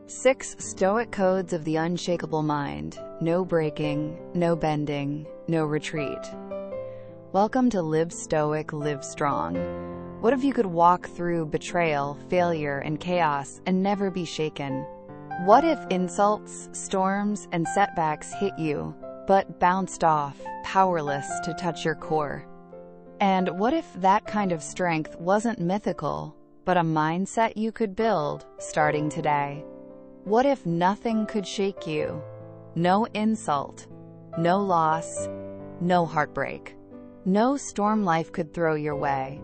6 Stoic Codes of the Unshakable Mind. No breaking, no bending, no retreat. Welcome to Live Stoic, Live Strong. What if you could walk through betrayal, failure, and chaos and never be shaken? What if insults, storms, and setbacks hit you, but bounced off, powerless to touch your core? And what if that kind of strength wasn't mythical, but a mindset you could build, starting today? What if nothing could shake you? No insult, no loss, no heartbreak, no storm life could throw your way.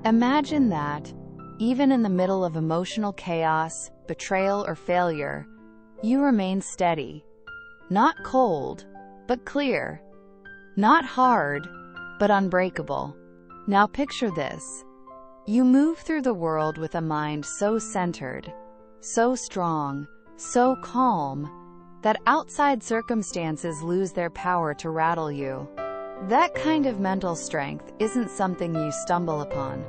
Imagine that, even in the middle of emotional chaos, betrayal, or failure, you remain steady. Not cold, but clear. Not hard, but unbreakable. Now picture this. You move through the world with a mind so centered, so strong, so calm, that outside circumstances lose their power to rattle you. That kind of mental strength isn't something you stumble upon.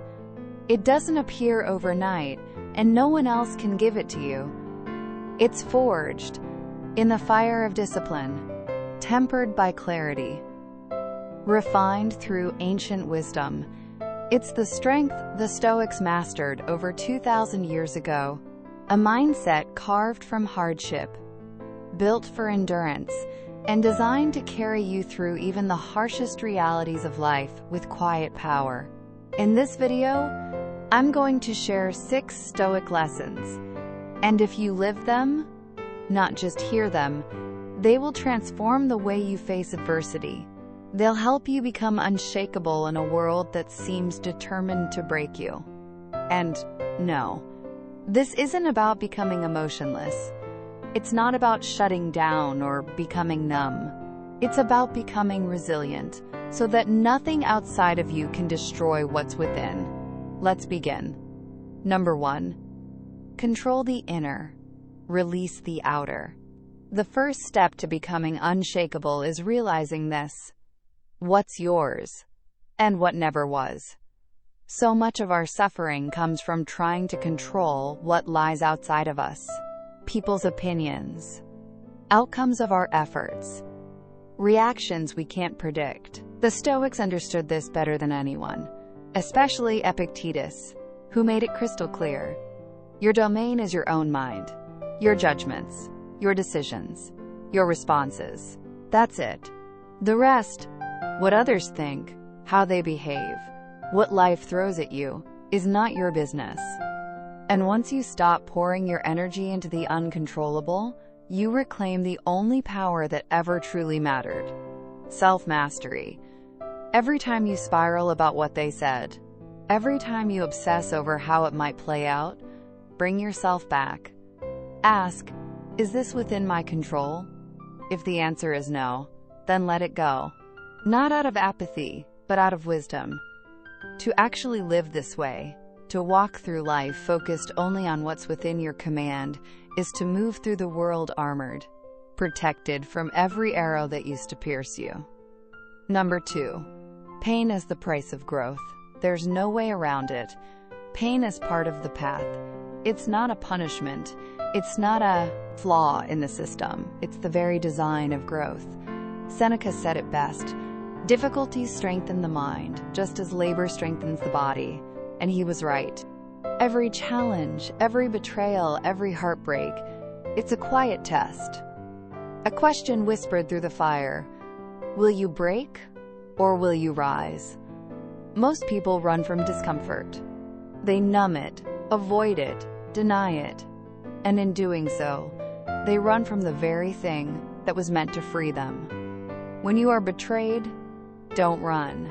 It doesn't appear overnight, and no one else can give it to you. It's forged in the fire of discipline, tempered by clarity, refined through ancient wisdom. It's the strength the Stoics mastered over 2,000 years ago, a mindset carved from hardship, built for endurance, and designed to carry you through even the harshest realities of life with quiet power. In this video, I'm going to share 6 Stoic lessons, and if you live them, not just hear them, they will transform the way you face adversity. They'll help you become unshakable in a world that seems determined to break you. And no, this isn't about becoming emotionless. It's not about shutting down or becoming numb. It's about becoming resilient, so that nothing outside of you can destroy what's within. Let's begin. Number 1. Control the inner. Release the outer. The first step to becoming unshakable is realizing this. What's yours, and what never was. So much of our suffering comes from trying to control what lies outside of us. People's opinions, outcomes of our efforts, reactions we can't predict. The Stoics understood this better than anyone, especially Epictetus, who made it crystal clear. Your domain is your own mind, your judgments, your decisions, your responses. That's it. The rest, what others think, how they behave, what life throws at you, is not your business. And once you stop pouring your energy into the uncontrollable, you reclaim the only power that ever truly mattered: self-mastery. Every time you spiral about what they said, every time you obsess over how it might play out, bring yourself back. Ask, is this within my control? If the answer is no, then let it go. Not out of apathy, but out of wisdom. To actually live this way, to walk through life focused only on what's within your command, is to move through the world armored, protected from every arrow that used to pierce you. Number 2. Pain is the price of growth. There's no way around it. Pain is part of the path. It's not a punishment. It's not a flaw in the system. It's the very design of growth. Seneca said it best. Difficulties strengthen the mind, just as labor strengthens the body. And he was right. Every challenge, every betrayal, every heartbreak, it's a quiet test. A question whispered through the fire. Will you break, or will you rise? Most people run from discomfort. They numb it, avoid it, deny it. And in doing so, they run from the very thing that was meant to free them. When you are betrayed, don't run.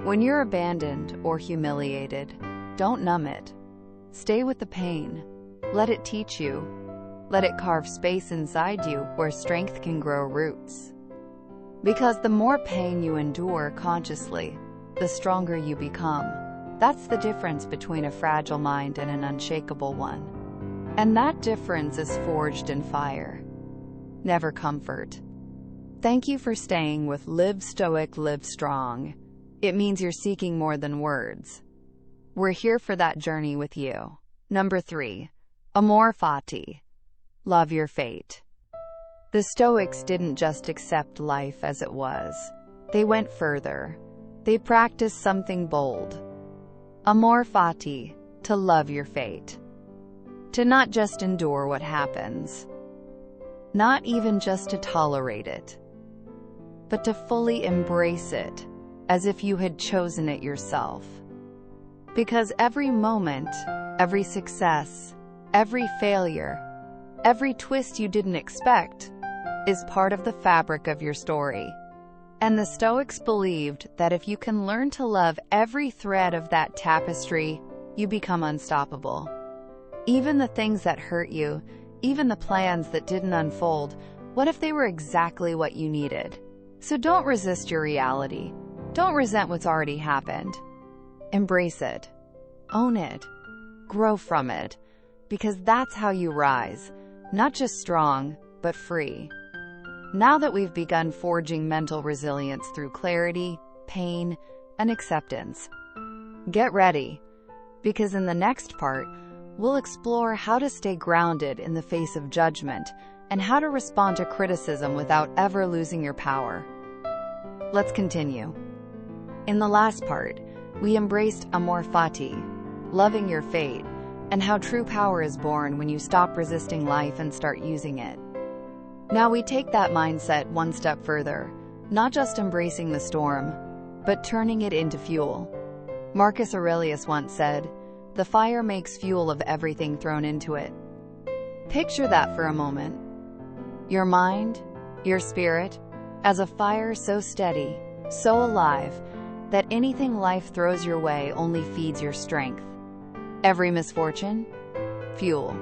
When you're abandoned or humiliated, don't numb it. Stay with the pain. Let it teach you. Let it carve space inside you where strength can grow roots. Because the more pain you endure consciously, the stronger you become. That's the difference between a fragile mind and an unshakable one. And that difference is forged in fire, never comfort. Thank you for staying with Live Stoic, Live Strong. It means you're seeking more than words. We're here for that journey with you. Number 3. Amor Fati. Love your fate. The Stoics didn't just accept life as it was. They went further. They practiced something bold. Amor Fati, to love your fate. To not just endure what happens. Not even just to tolerate it. But to fully embrace it, as if you had chosen it yourself. Because every moment, every success, every failure, every twist you didn't expect, is part of the fabric of your story. And the Stoics believed that if you can learn to love every thread of that tapestry, you become unstoppable. Even the things that hurt you, even the plans that didn't unfold, what if they were exactly what you needed? So don't resist your reality. Don't resent what's already happened. Embrace it. Own it. Grow from it. Because that's how you rise. Not just strong, but free. Now that we've begun forging mental resilience through clarity, pain, and acceptance, get ready. Because in the next part, we'll explore how to stay grounded in the face of judgment and how to respond to criticism without ever losing your power. Let's continue. In the last part, we embraced Amor Fati, loving your fate, and how true power is born when you stop resisting life and start using it. Now we take that mindset one step further, not just embracing the storm, but turning it into fuel. Marcus Aurelius once said, "The fire makes fuel of everything thrown into it." Picture that for a moment. Your mind, your spirit, as a fire so steady, so alive, that anything life throws your way only feeds your strength. Every misfortune? Fuel.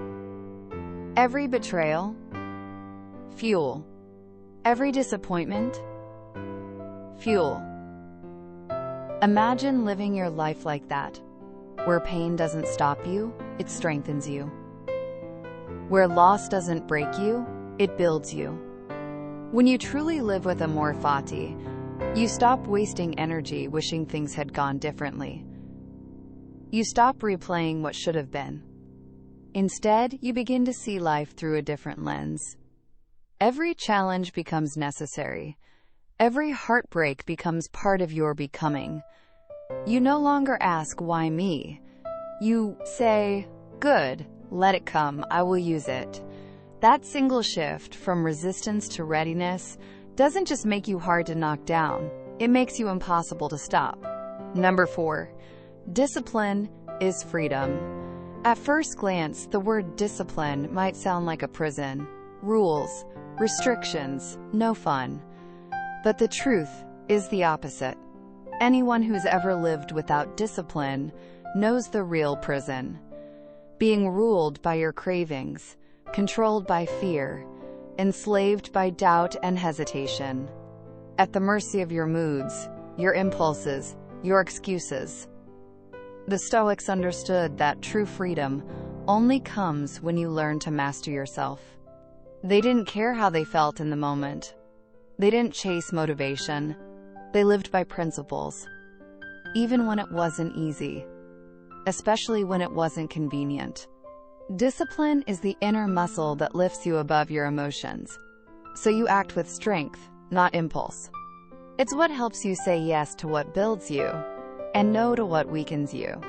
Every betrayal? Fuel. Every disappointment? Fuel. Imagine living your life like that, where pain doesn't stop you, it strengthens you. Where loss doesn't break you, it builds you. When you truly live with Amor Fati, you stop wasting energy wishing things had gone differently. You stop replaying what should have been. Instead, you begin to see life through a different lens. Every challenge becomes necessary. Every heartbreak becomes part of your becoming. You no longer ask, "Why me?" You say, "Good, let it come, I will use it." That single shift from resistance to readiness doesn't just make you hard to knock down, it makes you impossible to stop. Number 4. Discipline is freedom. At first glance, the word discipline might sound like a prison. Rules, restrictions, no fun. But the truth is the opposite. Anyone who's ever lived without discipline knows the real prison. Being ruled by your cravings, controlled by fear, enslaved by doubt and hesitation. At the mercy of your moods, your impulses, your excuses. The Stoics understood that true freedom only comes when you learn to master yourself. They didn't care how they felt in the moment. They didn't chase motivation. They lived by principles. Even when it wasn't easy. Especially when it wasn't convenient. Discipline is the inner muscle that lifts you above your emotions. So you act with strength, not impulse. It's what helps you say yes to what builds you, and no to what weakens you.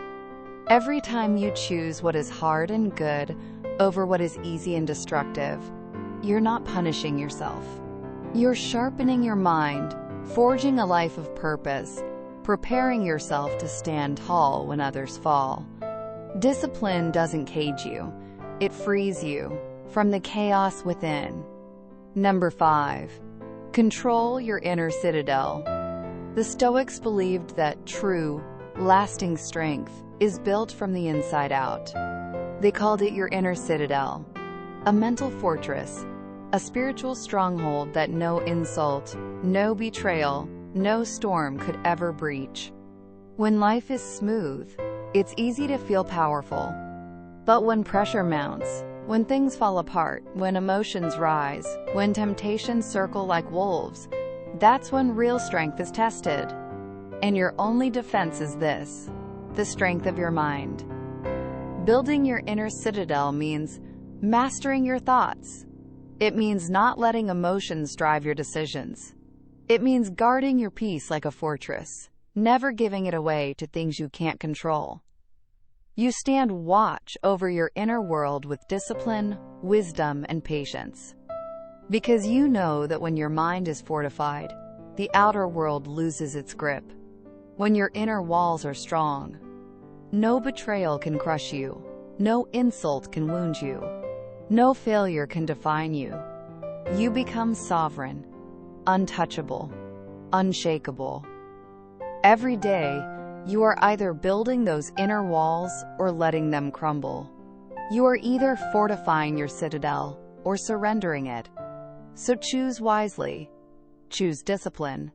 Every time you choose what is hard and good over what is easy and destructive, you're not punishing yourself. You're sharpening your mind, forging a life of purpose, preparing yourself to stand tall when others fall. Discipline doesn't cage you. It frees you from the chaos within. Number 5. Control your inner citadel. The Stoics believed that true, lasting strength is built from the inside out. They called it your inner citadel, a mental fortress, a spiritual stronghold that no insult, no betrayal, no storm could ever breach. When life is smooth, it's easy to feel powerful. But when pressure mounts, when things fall apart, when emotions rise, when temptations circle like wolves, that's when real strength is tested. And your only defense is this: the strength of your mind. Building your inner citadel means Mastering your thoughts. It means not letting emotions drive your decisions. It means guarding your peace like a fortress, never giving it away to things you can't control. You stand watch over your inner world with discipline, wisdom, and patience. Because you know that when your mind is fortified, the outer world loses its grip. When your inner walls are strong, no betrayal can crush you, no insult can wound you, no failure can define you. You become sovereign, untouchable, unshakable. Every day, you are either building those inner walls or letting them crumble. You are either fortifying your citadel or surrendering it. So choose wisely. Choose discipline.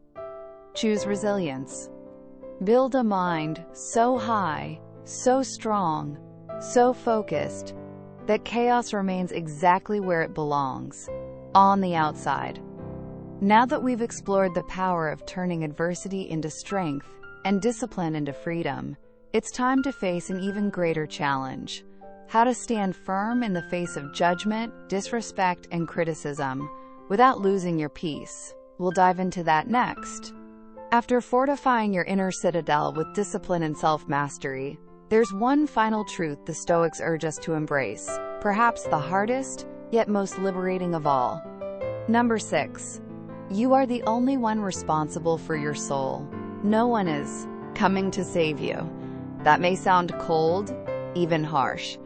Choose resilience. Build a mind so high, so strong, so focused, that chaos remains exactly where it belongs, on the outside. Now that we've explored the power of turning adversity into strength and discipline into freedom, it's time to face an even greater challenge: how to stand firm in the face of judgment, disrespect, and criticism without losing your peace. We'll dive into that next. After fortifying your inner citadel with discipline and self-mastery, there's one final truth the Stoics urge us to embrace, perhaps the hardest, yet most liberating of all. Number 6. You are the only one responsible for your soul. No one is coming to save you. That may sound cold, even harsh,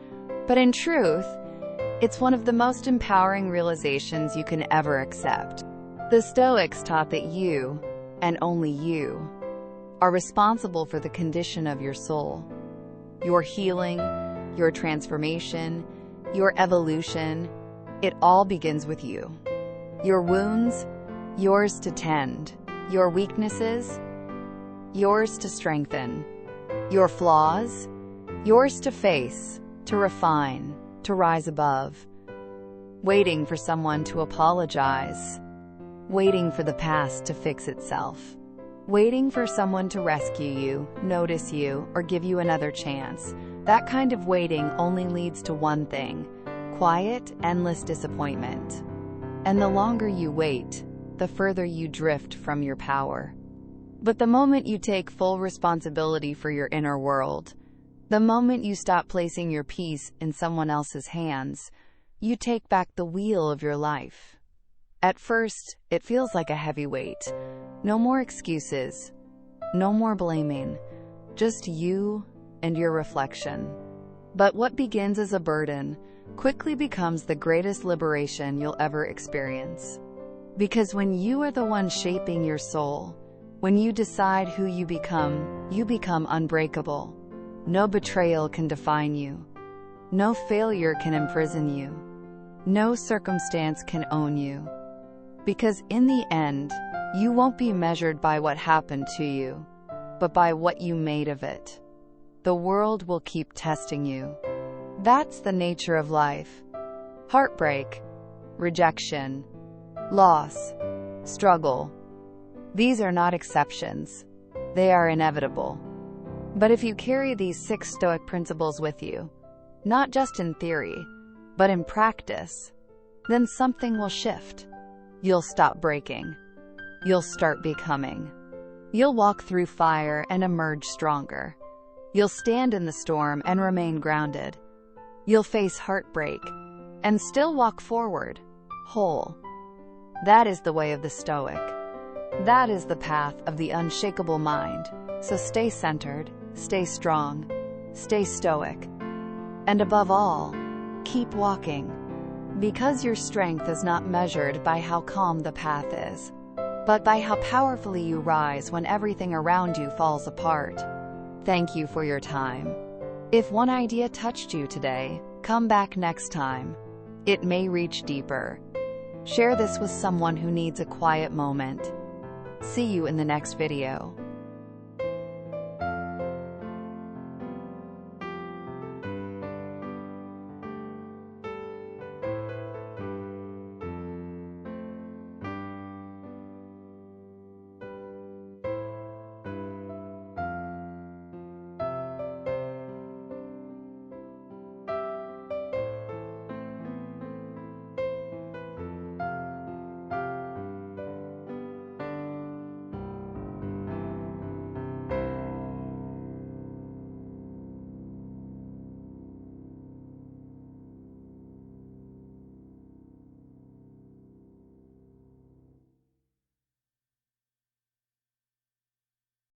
but in truth, it's one of the most empowering realizations you can ever accept. The Stoics taught that you, and only you, are responsible for the condition of your soul. Your healing, your transformation, your evolution, it all begins with you. Your wounds, yours to tend. Your weaknesses, yours to strengthen. Your flaws, yours to face, to refine, to rise above. Waiting for someone to apologize. Waiting for the past to fix itself. Waiting for someone to rescue you, notice you, or give you another chance. That kind of waiting only leads to one thing: quiet, endless disappointment. And the longer you wait, the further you drift from your power. But the moment you take full responsibility for your inner world, the moment you stop placing your peace in someone else's hands, you take back the wheel of your life. At first, it feels like a heavy weight. No more excuses. No more blaming. Just you and your reflection. But what begins as a burden quickly becomes the greatest liberation you'll ever experience. Because when you are the one shaping your soul, when you decide who you become unbreakable. No betrayal can define you. No failure can imprison you. No circumstance can own you. Because in the end, you won't be measured by what happened to you, but by what you made of it. The world will keep testing you. That's the nature of life. Heartbreak, rejection, loss, struggle. These are not exceptions. They are inevitable. But if you carry these 6 Stoic principles with you, not just in theory, but in practice, then something will shift. You'll stop breaking. You'll start becoming. You'll walk through fire and emerge stronger. You'll stand in the storm and remain grounded. You'll face heartbreak and still walk forward, whole. That is the way of the Stoic. That is the path of the unshakable mind. So stay centered, stay strong, stay stoic. And above all, keep walking. Because your strength is not measured by how calm the path is, but by how powerfully you rise when everything around you falls apart. Thank you for your time. If one idea touched you today, come back next time. It may reach deeper. Share this with someone who needs a quiet moment. See you in the next video.